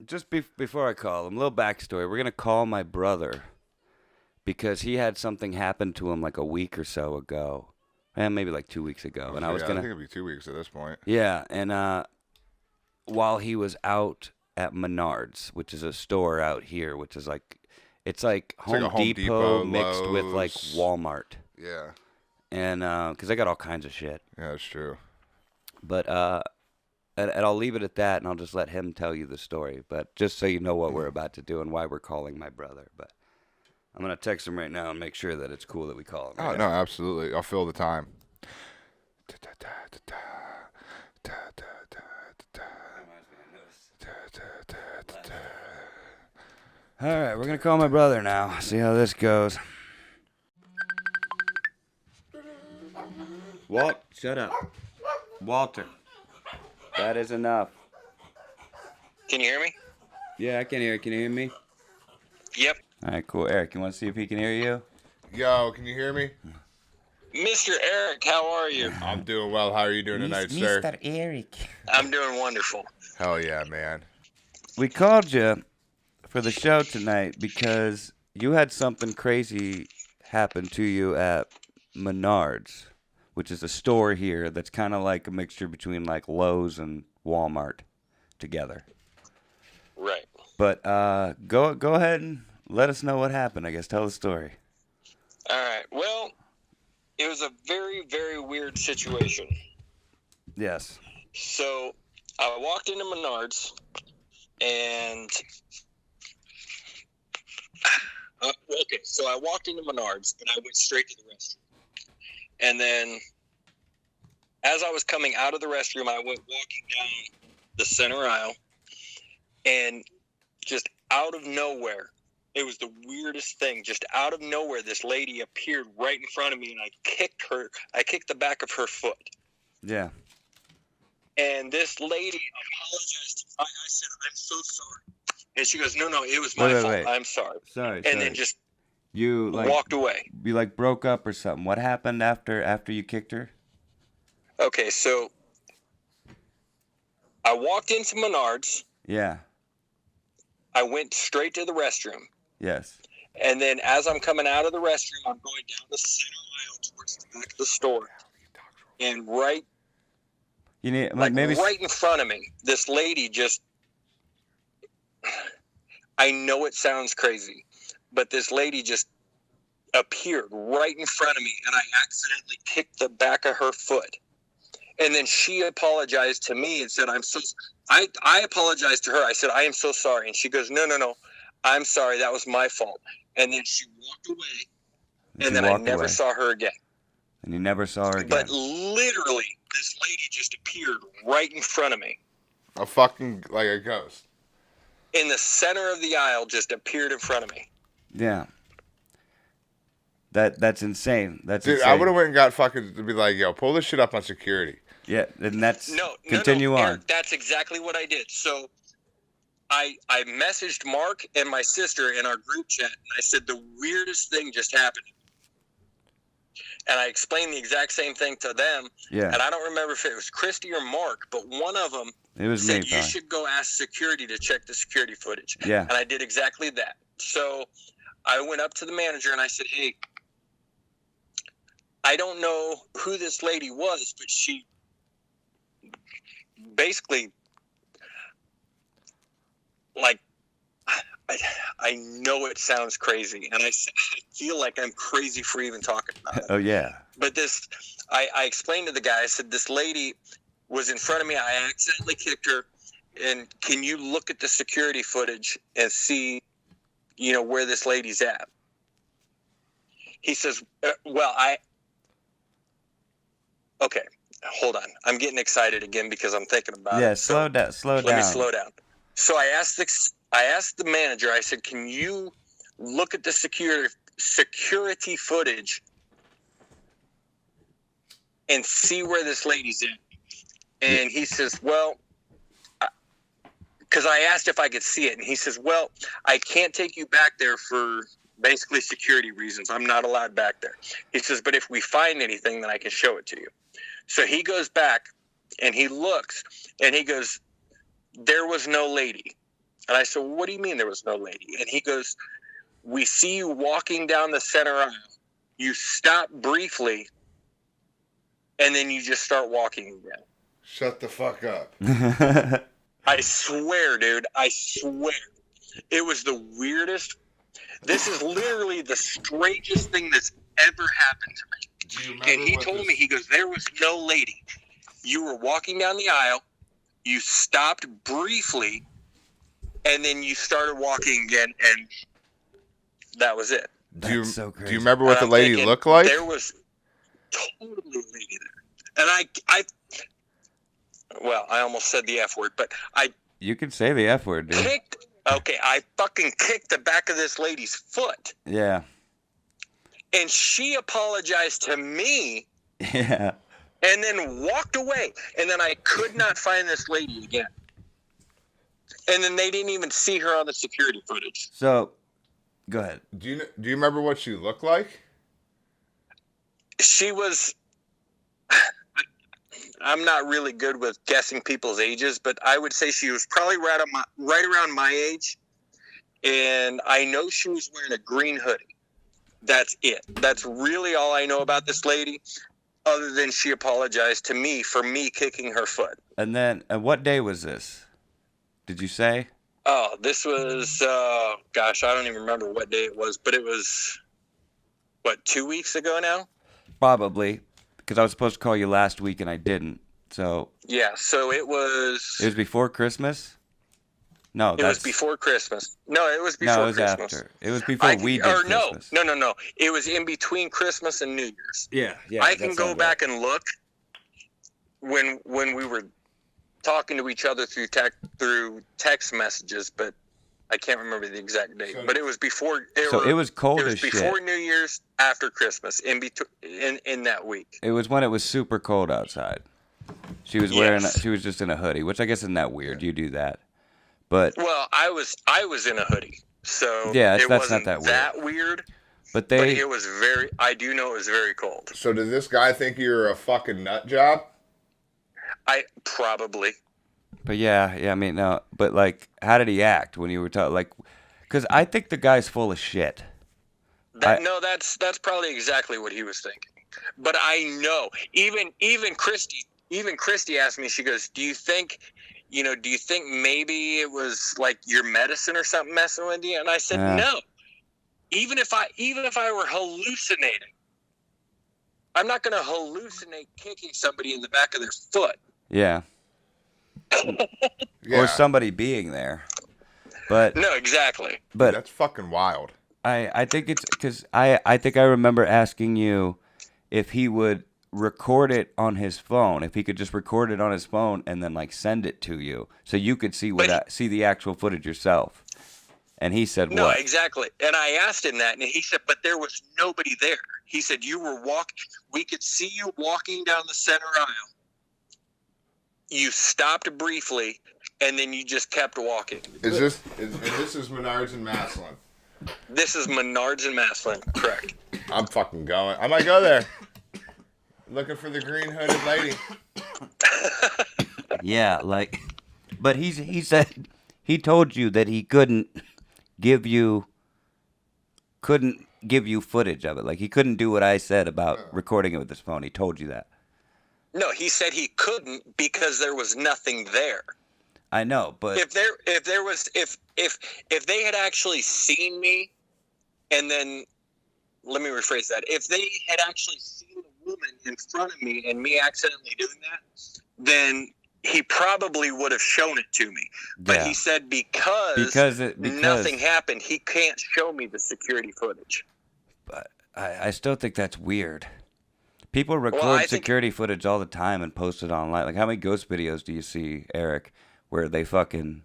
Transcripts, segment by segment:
just before I call him, a little backstory. We're gonna call my brother because he had something happen to him like a week or so ago, and maybe like 2 weeks ago. And I was I gonna, think it'd be 2 weeks at this point. yeah. And while he was out at Menards, which is a store out here, which is like, it's like Home, like a Home Depot, Depot, mixed with like Lowe's. Walmart. Yeah. And because I got all kinds of shit. Yeah, that's true. But and I'll leave it at that, and I'll just let him tell you the story. But just so you know what we're about to do and why we're calling my brother. But I'm gonna text him right now and make sure that it's cool that we call him. Oh, no, absolutely. I'll fill the time. All right, we're gonna call my brother now. See how this goes. Walt, shut up. Walter, that is enough. Can you hear me? Yeah, I can hear. Can you hear me? Yep. All right, cool. Eric, you want to see if he can hear you? Yo, can you hear me? Mr. Eric, how are you? I'm doing well. How are you doing tonight, sir? Mr. Eric. I'm doing wonderful. Hell yeah, man. We called you for the show tonight because you had something crazy happen to you at Menards, which is a store here that's kind of like a mixture between like Lowe's and Walmart together. Right. But go ahead and let us know what happened. I guess tell the story. All right. Well, it was a very, very weird situation. Yes. So I walked into Menards, and okay. So I walked into Menards, and I went straight to the restroom. And then, as I was coming out of the restroom, I went walking down the center aisle, and just out of nowhere, it was the weirdest thing. Just out of nowhere, this lady appeared right in front of me, and I kicked her. I kicked the back of her foot. Yeah. And this lady apologized. I said, "I'm so sorry." And she goes, "No, it was my fault. Wait. I'm sorry." Sorry. And then just you like walked away. You like broke up or something. What happened after you kicked her? Okay, so I walked into Menards. Yeah. I went straight to the restroom. Yes. And then as I'm coming out of the restroom, I'm going down the center aisle towards the back of the store. And right in front of me, this lady just, I know it sounds crazy, but this lady just appeared right in front of me, and I accidentally kicked the back of her foot. And then she apologized to me and said, I apologized to her. I said, "I am so sorry." And she goes, No, I'm sorry. That was my fault. And then she walked away, and then I never saw her again. And you never saw her again? But literally, this lady just appeared right in front of me. A fucking, like a ghost. In the center of the aisle, just appeared in front of me. Yeah. That's insane. That's Dude, insane. I would have went and got fucking to be like, yo, pull this shit up on security. Yeah, and that's continue on. Eric, that's exactly what I did. So I messaged Mark and my sister in our group chat, and I said the weirdest thing just happened. And I explained the exact same thing to them. Yeah. And I don't remember if it was Christy or Mark, but one of them said, "You should go ask security to check the security footage." Yeah. And I did exactly that. So I went up to the manager and I said, "Hey, I don't know who this lady was, but she basically, like, I know it sounds crazy, and I feel like I'm crazy for even talking about it." Oh, yeah. But I explained to the guy, I said, "This lady was in front of me. I accidentally kicked her, and can you look at the security footage and see, where this lady's at?" He says, okay, hold on. I'm getting excited again because I'm thinking about it. Yeah, slow down. Let me slow down. So I asked the manager, I said, "Can you look at the security footage and see where this lady's at?" And he says, "Well," because I asked if I could see it, and he says, "Well, I can't take you back there for basically security reasons. I'm not allowed back there." He says, "But if we find anything, then I can show it to you." So he goes back and he looks and he goes, "There was no lady." And I said, well, what do you mean there was no lady? And he goes, we see you walking down the center aisle. You stop briefly, and then you just start walking again. Shut the fuck up. I swear, dude. I swear. It was the weirdest. This is literally the strangest thing that's ever happened to me. Do you remember And he told me, he goes, there was no lady. You were walking down the aisle. You stopped briefly, and then you started walking again, and that was it. That's so crazy. Do you remember what the lady thinking, looked like? There was totally a lady there. And I almost said the F word, but You can say the F word, dude. I fucking kicked the back of this lady's foot. Yeah. And she apologized to me. Yeah. And then walked away. And then I could not find this lady again. And then they didn't even see her on the security footage. So, go ahead. Do you remember what she looked like? She was... I'm not really good with guessing people's ages, but I would say she was probably right around my age. And I know she was wearing a green hoodie. That's it. That's really all I know about this lady, other than she apologized to me for me kicking her foot. And then, what day was this? Did you say? Oh, this was, gosh, I don't even remember what day it was, but it was, 2 weeks ago now? Probably, because I was supposed to call you last week and I didn't. So. Yeah, so it was. It was before Christmas? No, it was before Christmas. No, it was before Christmas. No, it was after. It was before we did Christmas. No. It was in between Christmas and New Year's. Yeah. I can go back and look when we were talking to each other through text messages, but I can't remember the exact date. But it was before. It was cold as shit. It was before New Year's, after Christmas, in that week. It was when it was super cold outside. She was she was just in a hoodie, which I guess isn't that weird. You do that. But I was in a hoodie, so yeah, it that's wasn't not that weird. But it was very. I do know it was very cold. So did this guy think you were a fucking nut job? I probably. But yeah, I mean, no. But like, how did he act when you were talking? Like, because I think the guy's full of shit. That's probably exactly what he was thinking. But I know, even Christy asked me. She goes, "Do you think maybe it was like your medicine or something messing with you?" And I said, "No. Even if I were hallucinating, I'm not going to hallucinate kicking somebody in the back of their foot." Yeah. Or somebody being there. But no, exactly. But that's fucking wild. I think it's because I think I remember asking you if he would record it on his phone, if he could just record it on his phone and then like send it to you so you could see see the actual footage yourself. And he said, no, what? No, exactly. And I asked him that, and he said, but there was nobody there. He said, we could see you walking down the center aisle. You stopped briefly, and then you just kept walking. This is Menards and Maslin? This is Menards and Maslin, correct. I'm fucking going. I might go there. Looking for the green hooded lady. Yeah, like, but he said he told you that he couldn't give you footage of it. Like he couldn't do what I said about recording it with his phone. He told you that. No, he said he couldn't because there was nothing there. I know, but if they had actually seen me, and then let me rephrase that. If they had actually seen the woman in front of me and me accidentally doing that, then he probably would have shown it to me. But he said because nothing happened, he can't show me the security footage. But I still think that's weird. People record security footage all the time and post it online. Like, how many ghost videos do you see, Eric, where they fucking...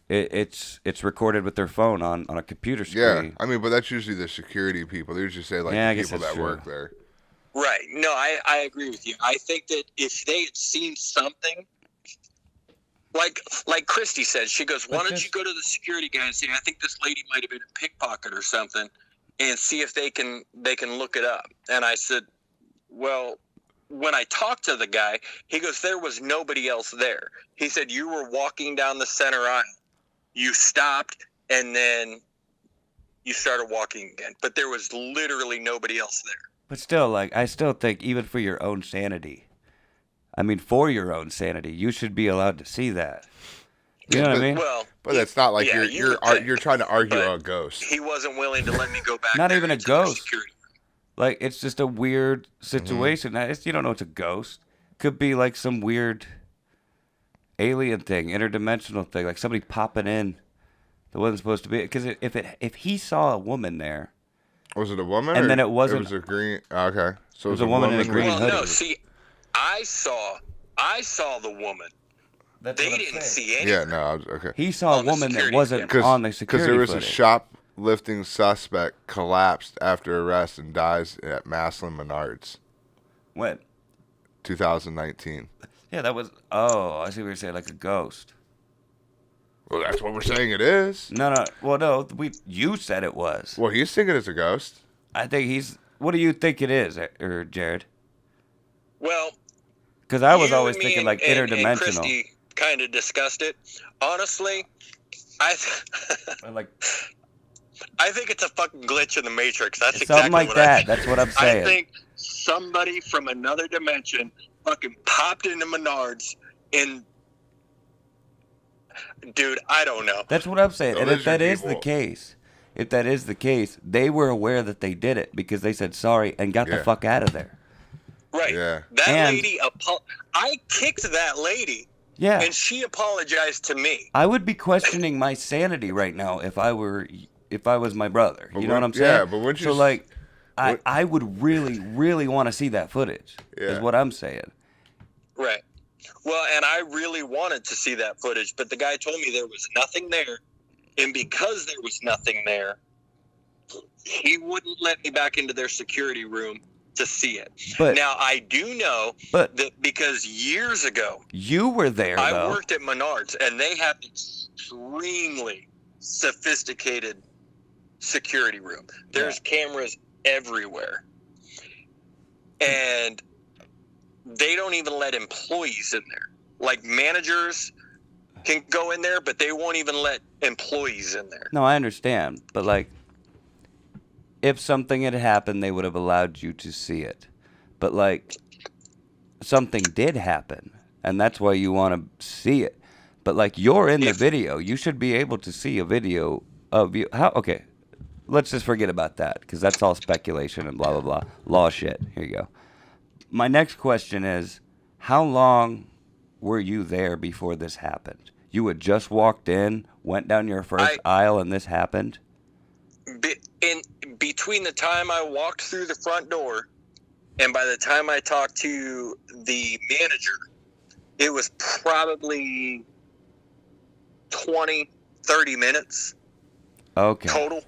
It's recorded with their phone on a computer screen. Yeah, I mean, but that's usually the security people. They usually say, like, the people that work there. Right. No, I agree with you. I think that if they had seen something... Like Christy said, she goes, why don't you go to the security guy and say, I think this lady might have been a pickpocket or something, and see if they can look it up. And I said, well, when I talked to the guy, he goes, there was nobody else there. He said, you were walking down the center aisle. you stopped, and then you started walking again. But there was literally nobody else there. But still, like, I still think even for your own sanity, I mean, for your own sanity, you should be allowed to see that. You know what I mean? Well, But it's not like yeah, you're trying to argue but a ghost. he wasn't willing to let me go back. Not there even a into their ghost. security. Like, it's just a weird situation. You don't know it's a ghost. Could be like some weird alien thing, interdimensional thing, like somebody popping in that wasn't supposed to be. Because if he saw a woman there, Was it a woman? And or then it wasn't- It was a green. Okay, so It was a woman in a green Well, hoodie. no, see, I saw the woman. that's They what I'm didn't saying. see any. Yeah, no, okay. He saw a on the woman that security wasn't camera. on the security there was footage. a shoplifting suspect collapsed after arrest and dies at Maslin Menards, When? 2019. Yeah, that was. Oh, I see what you're saying, like a ghost. Well, that's what we're saying it is. No. Well, no. You said it was. Well, he's thinking it's a ghost. I think he's. What do you think it is, Jared? Well, Because I was you always and me thinking and- like and interdimensional. Christy kind of discussed it. Honestly, I Like I think it's a fucking glitch in the Matrix. That's something exactly like what that. I think. That's what I'm I saying. think somebody from another dimension fucking popped into Menards and, dude, I don't know. That's what I'm saying. The And if that lizard is the people. case, they were aware that they did it because they said sorry and got the Yeah. fuck out of there. Right. Yeah. That And- lady, I kicked that lady, Yeah. and she apologized to me. I would be questioning my sanity right now if I was my brother. But You know what I'm wouldn't- yeah, saying? but wouldn't you So s- like what- I would really, really want to see that footage. Is Yeah. what I'm saying. Right. Well, and I really wanted to see that footage, but the guy told me there was nothing there. And because there was nothing there, he wouldn't let me back into their security room to see it. But Now, I do know but that because years ago, you were there I though. worked at Menards, and they have extremely sophisticated security room. There's cameras everywhere. And they don't even let employees in there. Like managers can go in there, but they won't even let employees in there. No, I understand, but like, if something had happened, they would have allowed you to see it. But like, something did happen, and that's why you want to see it. But like, you're in the If- video. You should be able to see a video of you. How? Okay, let's just forget about that because that's all speculation and blah blah blah. Law shit. Here you go. My next question is, how long were you there before this happened? You had just walked in, went down your first aisle, and this happened? In between the time I walked through the front door and by the time I talked to the manager, it was probably 20, 30 minutes Okay. total.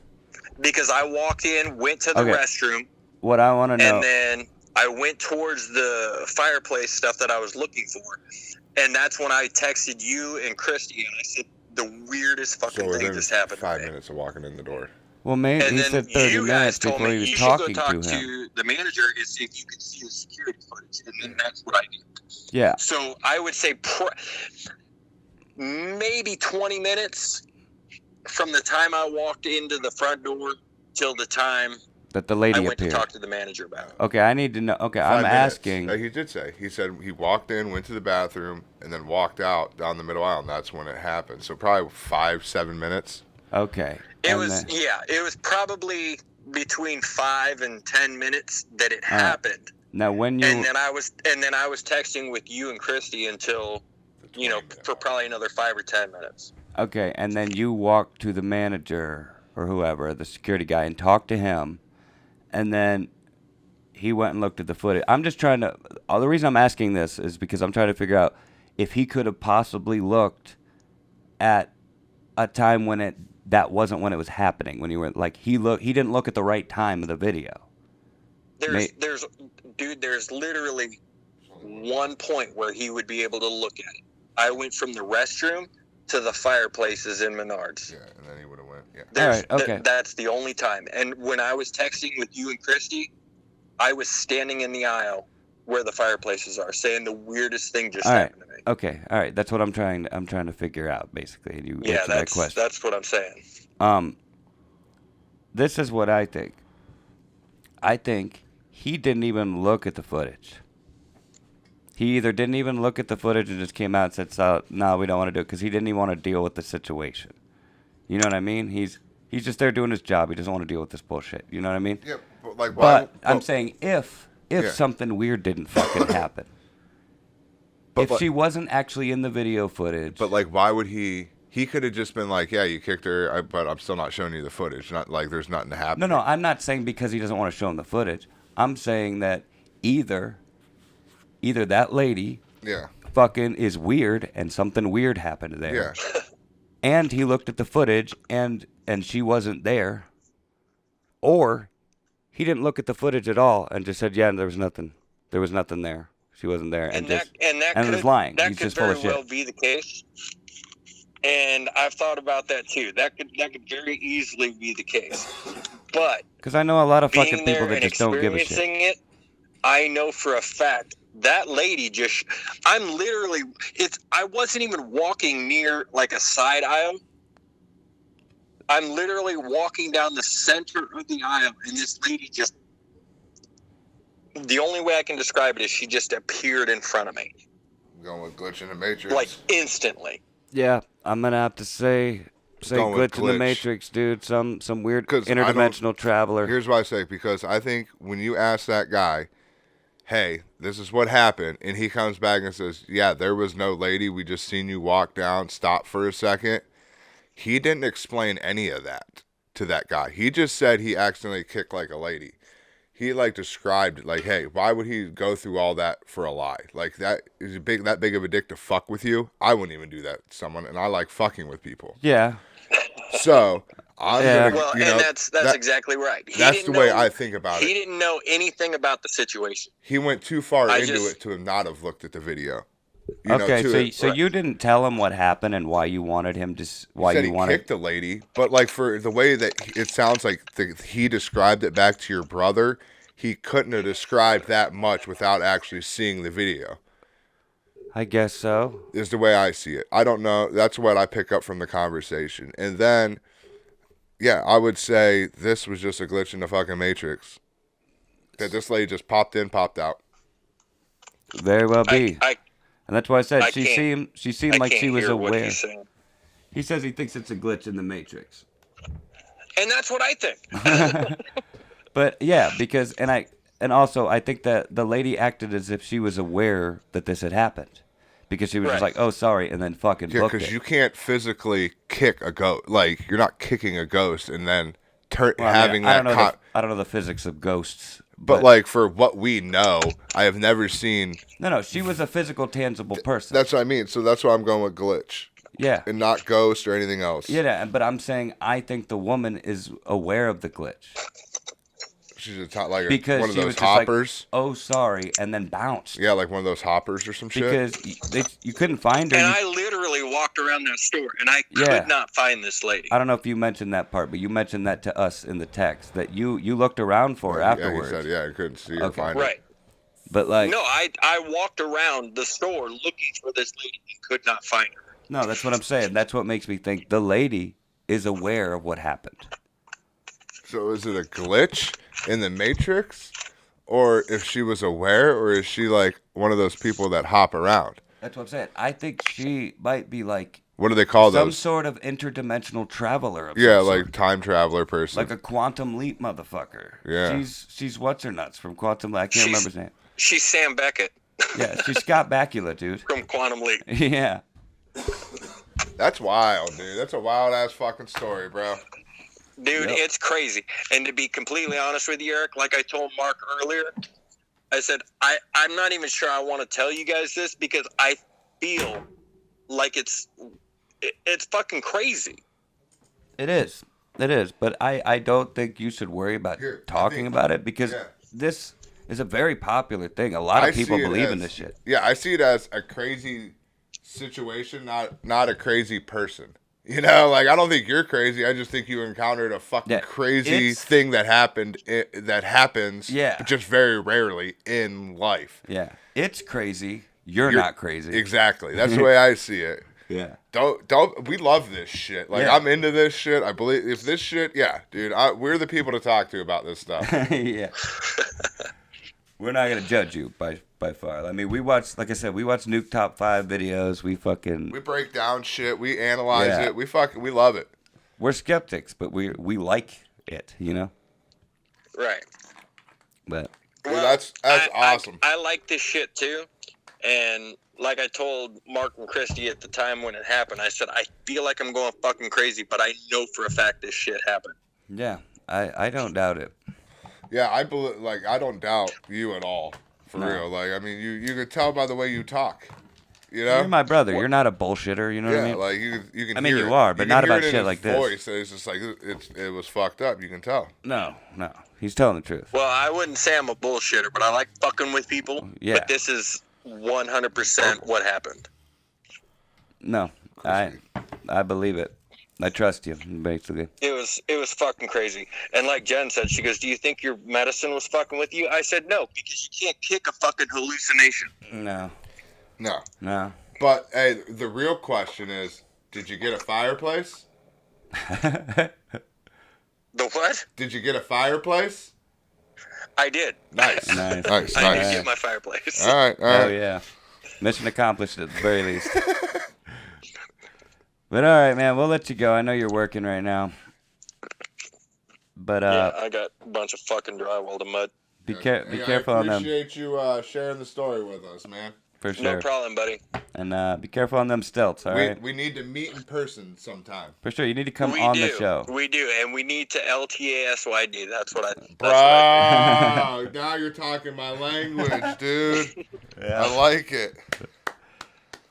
Because I walked in, went to the Okay. restroom, What I want to know. and then I went towards the fireplace stuff that I was looking for. And that's when I texted you and Christy, and I said, the weirdest So fucking thing within just happened 5 today. minutes of walking in the door. Well, maybe And he then said 30 you guys minutes told before me he was you should go talking talk to him. to the manager and see if you could see the security footage. And then that's what I did. Yeah. So I would say maybe 20 minutes from the time I walked into the front door till the time That the I lady went to appeared. talk to the manager about it. Okay, I need to know. Okay, 5 I'm minutes. asking. He did say. He said he walked in, went to the bathroom, and then walked out down the middle aisle, and that's when it happened. So probably 5-7 minutes. Okay. It and was, then- it was probably between 5 and 10 minutes that it happened. Now, when you. And then I was texting with you and Christy until, The you know, 20 for probably another 5 or 10 minutes. Okay, and then you walked to the manager or whoever, the security guy, and talked to him, and then he went and looked at the footage. I'm just trying to. The reason I'm asking this is because I'm trying to figure out if he could have possibly looked at a time when that wasn't when it was happening. When you were like he didn't look at the right time of the video. There's literally one point where he would be able to look at it. I went from the restroom to the fireplaces in Menards. Yeah, and then he would have went. Yeah. There's- All right, okay. That's the only time. And when I was texting with you and Christy, I was standing in the aisle where the fireplaces are, saying the weirdest thing just All right. happened to me. Okay. All right. That's what I'm trying to figure out, basically. And you Yeah, answered that question. that's what I'm saying. This is what I think. I think he didn't even look at the footage. He either didn't even look at the footage and just came out and said, "So, no, we don't want to do it," because he didn't even want to deal with the situation. You know what I mean? He's just there doing his job. He doesn't want to deal with this bullshit. You know what I mean? Yeah, but like, why? But I'm saying if Yeah. something weird didn't fucking happen, But if like- she wasn't actually in the video footage, But like, why would he? He could have just been like, "Yeah, you kicked her, but I'm still not showing you the footage. Not like there's nothing to happen." no, I'm not saying because he doesn't want to show him the footage. I'm saying that either that lady Yeah, fucking is weird and something weird happened there. yeah. And he looked at the footage and she wasn't there, or he didn't look at the footage at all and just said, "Yeah, there was nothing there. She wasn't there," and that was could, lying. That He's could just full very of shit. well be the case. And I've thought about that too. That could very easily be the case. But Because I know a lot of being fucking there people that and just don't give a shit. experiencing it, I know for a fact that lady just. I wasn't even walking near like a side aisle. I'm literally walking down the center of the aisle, and this lady just. The only way I can describe it is she just appeared in front of me, Going with glitch in the matrix. like instantly. Yeah, I'm gonna have to say Going with glitch in the glitch. Matrix, dude. Some weird 'Cause I don't- interdimensional traveler. Here's why I say, because I think when you ask that guy, "Hey, this is what happened," and he comes back and says, "Yeah, there was no lady. We just seen you walk down, stop for a second." He didn't explain any of that to that guy. He just said he accidentally kicked like a lady. He like described like, "Hey, why would he go through all that for a lie? Like that is that big of a dick to fuck with you? I wouldn't even do that to someone, and I like fucking with people." Yeah, So I'm Yeah. gonna, Well, you know, and that's that- exactly right. that's the way I think about He it. didn't know anything about the situation. He went too far I into just- it to not have looked at the video. You okay, know, to so it- you didn't tell him what happened and why you wanted him to He said he kicked the lady, but like for the way that it sounds like he described it back to your brother, he couldn't have described that much without actually seeing the video. I guess so. Is the way I see it. I don't know. That's what I pick up from the conversation. And then, yeah, I would say this was just a glitch in the fucking Matrix. That this lady just popped in, popped out. Very well be. And that's why I said I she can't- seemed like she was hear what aware. he's saying. He says he thinks it's a glitch in the Matrix. And that's what I think. But yeah, because and also I think that the lady acted as if she was aware that this had happened, because she was just Right. like, "Oh, sorry," and then fucking Yeah, booked because it. you can't physically kick a ghost. Like, you're not kicking a ghost and then Well, I mean, having I that. don't know I don't know the physics of ghosts, But like for what we know, I have never seen. no, she was a physical, tangible person. That's what I mean. So that's why I'm going with glitch Yeah, and not ghost or anything else. yeah, but I'm saying I think the woman is aware of the glitch She's a like because one of she those was just hoppers. like, "Oh, sorry," and then bounced. Yeah, like one of those hoppers or some shit. Because you couldn't find her. And You- I literally walked around that store, and I Yeah. could not find this lady. I don't know if you mentioned that part, but you mentioned that to us in the text that you looked around for her afterwards. Yeah, he said, yeah, I couldn't see or Okay. find Right. But like, No, I walked around the store looking for this lady and could not find her. no, that's what I'm saying. That's what makes me think the lady is aware of what happened. it. So is it a glitch in the Matrix? Or if she was aware, or is she like one of those people that hop around? That's what I'm saying. I think she might be like What do they call some those? sort of interdimensional traveler. Of Yeah, some like sort. time traveler person. like a quantum leap motherfucker. Yeah. She's what's her nuts from Quantum Leap. I can't remember his name. She's Sam Beckett Yeah, she's Scott Bakula, dude. from Quantum Leap. Yeah. That's wild, dude. That's a wild ass fucking story, bro. Dude, Yep. it's crazy. And to be completely honest with you, Eric, like I told Mark earlier, I said, I'm not even sure I want to tell you guys this because I feel like it's fucking crazy. It is. It is. But I don't think you should worry about Here, I talking think- about it because yeah. this is a very popular thing. A lot of people see it believe in as- this shit. Yeah, I see it as a crazy situation, not a crazy person. You know, like I don't think you're crazy. I just think you encountered a fucking Yeah, crazy it's- thing that happened. That happens, Yeah. just very rarely in life. Yeah. It's crazy. You're You're- not crazy. Exactly. That's the way I see it. Yeah. Don't. We love this shit. Like Yeah. I'm into this shit. I believe if this shit. Yeah, dude. We're the people to talk to about this stuff. Yeah. We're not gonna judge you by far. I mean, we watch, like I said, we watch Nuke Top 5 videos. We break down shit. We analyze Yeah. it. We love it. we're skeptics, but we like it, you know. Right. But Dude, that's awesome. I like this shit too, and like I told Mark and Christy at the time when it happened, I said I feel like I'm going fucking crazy, but I know for a fact this shit happened. yeah, I don't doubt it. Yeah, I believe. Like I don't doubt you at all. For No. real. Like I mean, you can tell by the way you talk. You know. You're my brother. You're not a bullshitter. You know Yeah, what I mean? like you can. I mean, hear you it. are, but You can not hear about it in shit his like this. voice. It's just like it was fucked up. You can tell. No. He's telling the truth. Well, I wouldn't say I'm a bullshitter, but I like fucking with people. Yeah. But this is 100% what happened. No, I believe it. I trust you, basically. It was fucking crazy. And like Jen said, she goes, "Do you think your medicine was fucking with you?" I said, "No, because you can't kick a fucking hallucination." No. No. But hey, the real question is, did you get a fireplace? The what? Did you get a fireplace? I did. Nice. Nice. Nice. I did Nice. get my fireplace. All right. Oh yeah, mission accomplished at the very least. But all right, man, we'll let you go. I know you're working right now. But Yeah, I got a bunch of fucking drywall to mud. be careful I on them appreciate you sharing the story with us, man. for sure. No problem, buddy. And be careful on them stilts. All right, We need to meet in person sometime. for sure. You need to come We on do. the show. We do, and we need to LTASYD. That's what I. That's Bro, what I think. now you're talking my language, dude. Yeah. I like it.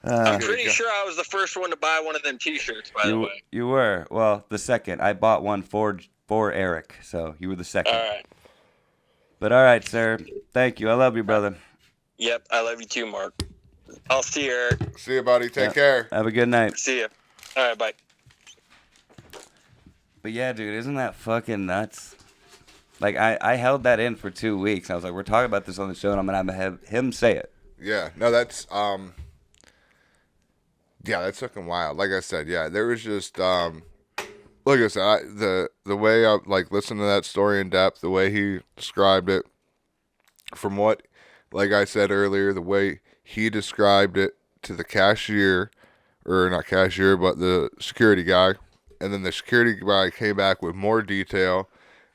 I'm pretty sure I was the first one to buy one of them T-shirts. By the way. You were. Well, the second. I bought one for Eric, so you were the second. All right. But all right, sir. Thank you. I love you, brother. Yep, I love you too, Mark. I'll see you, Eric. See you, buddy. Take Yeah. care. Have a good night. See you. All right, bye. But yeah, dude, isn't that fucking nuts? Like, I held that in for 2 weeks. I was like, we're talking about this on the show, and I'm gonna have him say it. Yeah, no, that's yeah, that's fucking wild. Like I said, yeah, there was just like I said, the way I like listened to that story in depth, the way he described it, from what, like I said earlier, the way he described it to the cashier, or not cashier, but the security guy, and then the security guy came back with more detail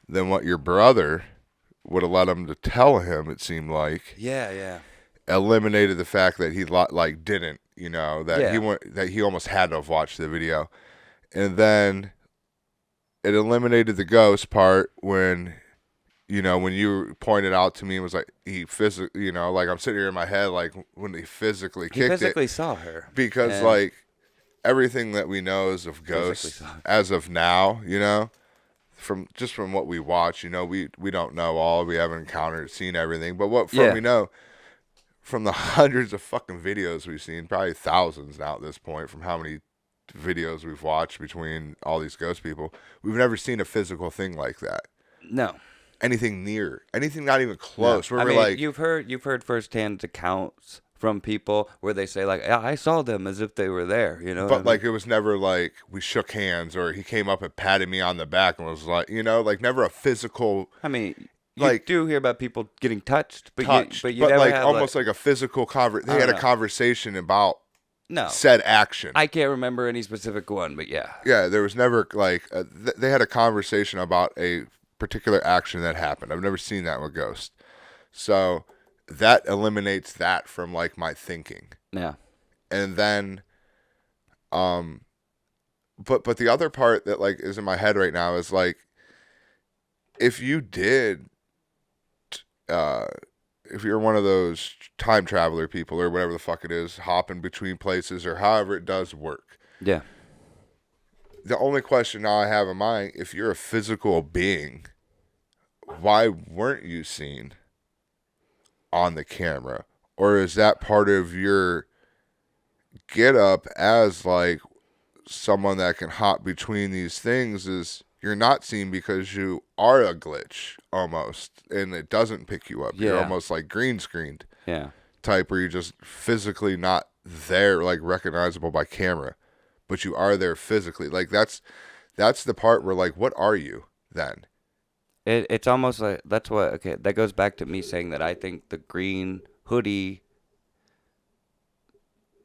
than what your brother would have let him to tell him. It seemed like Yeah. eliminated the fact that he like didn't, you know, that Yeah. that he almost had to have watched the video, and then it eliminated the ghost part when, you know, when you pointed out to me, it was like he physically, you know, like I'm sitting here in my head, like when he physically He kicked physically it, saw her. because and- like everything that we know is of ghosts Physically saw her. as of now, you know, from what we watch, you know, we don't know all, we haven't encountered, seen everything, but what from Yeah. we know from the hundreds of fucking videos we've seen, probably thousands now at this point, from how many videos we've watched between all these ghost people, we've never seen a physical thing like that. No. Anything not even close. No. Where I we're mean, like, you've heard firsthand accounts from people where they say like, I saw them as if they were there. You know. what I but mean? like it was never like we shook hands or he came up and patted me on the back and was like, you know, like never a physical I mean, you like- do hear about people getting touched, but touch, you never like have almost like a physical they I had don't a know. conversation about no. said action. I can't remember any specific one, but yeah. Yeah, there was never like they had a conversation about a particular action that happened. I've never seen that with Ghost, so that eliminates that from like my thinking. Yeah. And then, but the other part that like is in my head right now is like, if you did, if you're one of those time traveler people or whatever the fuck it is, hopping between places or however it does work. Yeah. The only question now I have in mind, if you're a physical being, why weren't you seen on the camera? Or is that part of your get up as like someone that can hop between these things is you're not seen because you are a glitch almost, and it doesn't pick you up. You're Yeah. almost like green screened Yeah. type where you're just physically not there, like recognizable by camera, but you are there physically. Like that's the part where like, what are you then? It's almost like that's what. Okay, that goes back to me saying that I think the green hoodie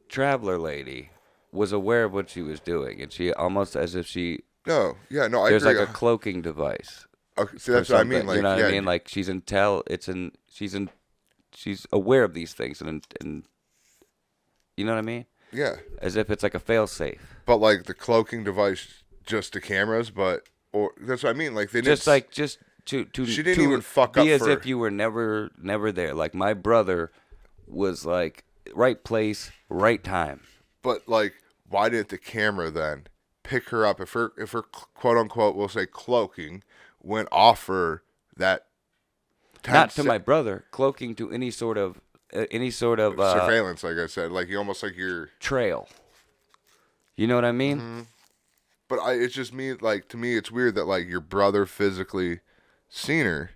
traveler lady was aware of what she was doing, and she almost as if she No, yeah, no, I there's agree. like a cloaking device. Okay, see, For that's what I mean. something, Like, you know what yeah, I mean? Like she's aware of these things, and you know what I mean? yeah, As if it's like a fail safe. but like the cloaking device just to cameras, but or that's what I mean. Like they didn't. Just to She didn't to even fuck be up as for- if you were never there. Like my brother was like right place, right time. But like, why didn't the camera then pick her up if her quote unquote we'll say cloaking went off for that 10 Not to my brother, cloaking to any sort of surveillance, like I said, like you almost like you're. trail. You know what I mean? Mm-hmm. But it's just me. Like to me, it's weird that like your brother physically seen her,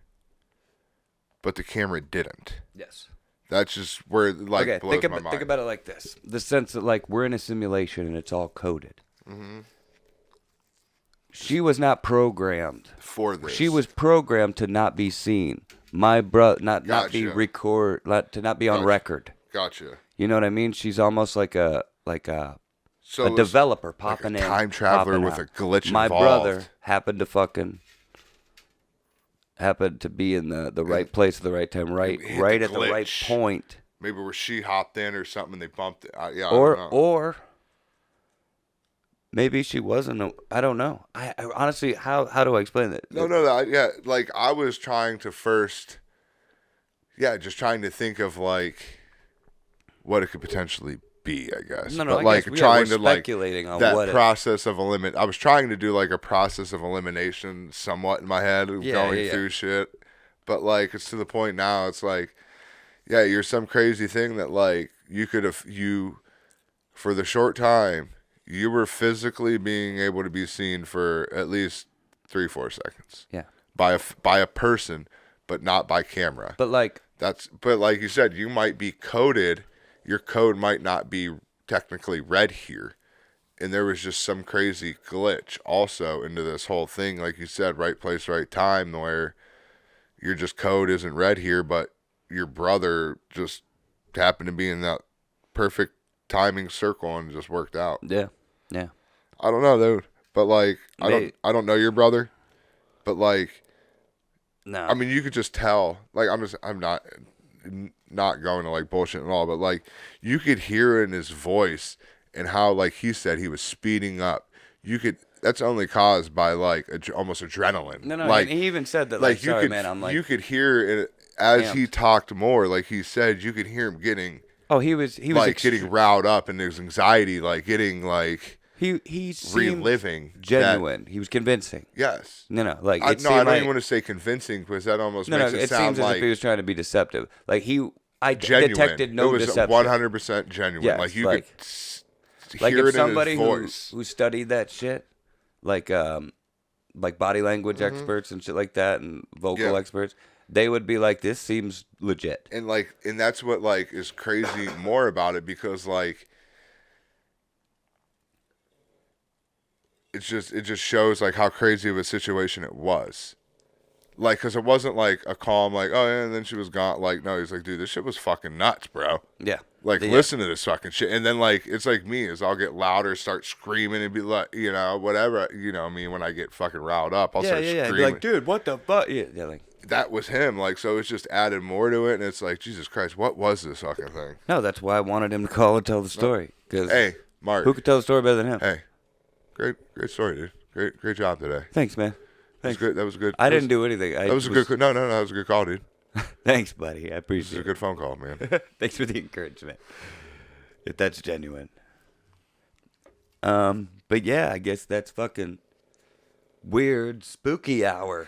but the camera didn't. Yes. That's just where it, like Okay, blows my mind. think about it like this: the sense that like we're in a simulation and it's all coded. Mm-hmm. She was not programmed For this, She was programmed to not be seen. My brother, not be Gotcha. to not be on Gotcha. record. Gotcha. You know what I mean? She's almost like a So it was developer like popping a in, time traveler popping with out. a glitch My involved. brother happened to be in the right place at the right time, right hit the right at the right glitch. point. Maybe where she hopped in or something, and they bumped it. Yeah, I Or don't know. or maybe she wasn't. I don't know. I honestly, how do I explain it? No, yeah. Like I was trying to first, just trying to think of like what it could potentially be. I guess. No, but I like guess, trying we're to like speculating on that what process of eliminate. I was trying to do like a process of elimination, somewhat in my head, of Yeah, going yeah. through shit. But like it's to the point now. It's like, yeah, you're some crazy thing that like you could have for the short time. You were physically being able to be seen for at least 3-4 seconds Yeah, by a person, but not by camera. but like But like you said, you might be coded. Your code might not be technically read here, and there was just some crazy glitch also into this whole thing. Like you said, right place, right time, where your just code isn't read here, but your brother just happened to be in that perfect timing circle and just worked out. yeah. I don't know, dude. But like, I don't know your brother, but like, No, I mean, you could just tell. Like, I'm not going to like bullshit and all, but like, you could hear in his voice and how like he said he was speeding up. That's only caused by like almost adrenaline. no. Like He even said that. like Like, you sorry, could man. I'm like, you could hear it as he amped. talked more. Like he said, you could hear him getting oh, he was like getting riled up and his anxiety, like getting like he seemed reliving that- genuine. He was convincing. Yes. No, like I it don't seemed like, even want to say convincing because that almost no, makes no. it It sound seems as like if he was trying to be deceptive. Like I genuine. detected no it was deception. 100% genuine. Yes, like you like- could Like hear if it in somebody his who voice. studied that shit, like body language Mm-hmm. experts and shit like that, and vocal Yeah. experts, they would be like, "This seems legit." And that's what like is crazy more about it because like it just shows like how crazy of a situation it was. Like, because it wasn't like a calm, like, oh, yeah, and then she was gone. Like, no, he's like, dude, this shit was fucking nuts, bro. Yeah. Like, Yeah. listen to this fucking shit. And then, like, it's like me, is I'll get louder, start screaming, and be like, you know, whatever. You know, me, when I get fucking riled up, I'll start Be screaming. like, dude, what the fuck? Yeah, like, That was him. Like, so it's just added more to it. And it's like, Jesus Christ, what was this fucking thing? no, that's why I wanted him to call and tell the story. Because Hey, Mark. who could tell the story better than him? Hey, great story, dude. Great job today. Thanks, man. That was good. That was good. I That didn't was- do anything. That was a good. No, that was a good call, dude. Thanks, buddy. I This is appreciate a it. good phone call, man. Thanks for the encouragement. If that's genuine. But yeah, I guess that's fucking weird spooky hour.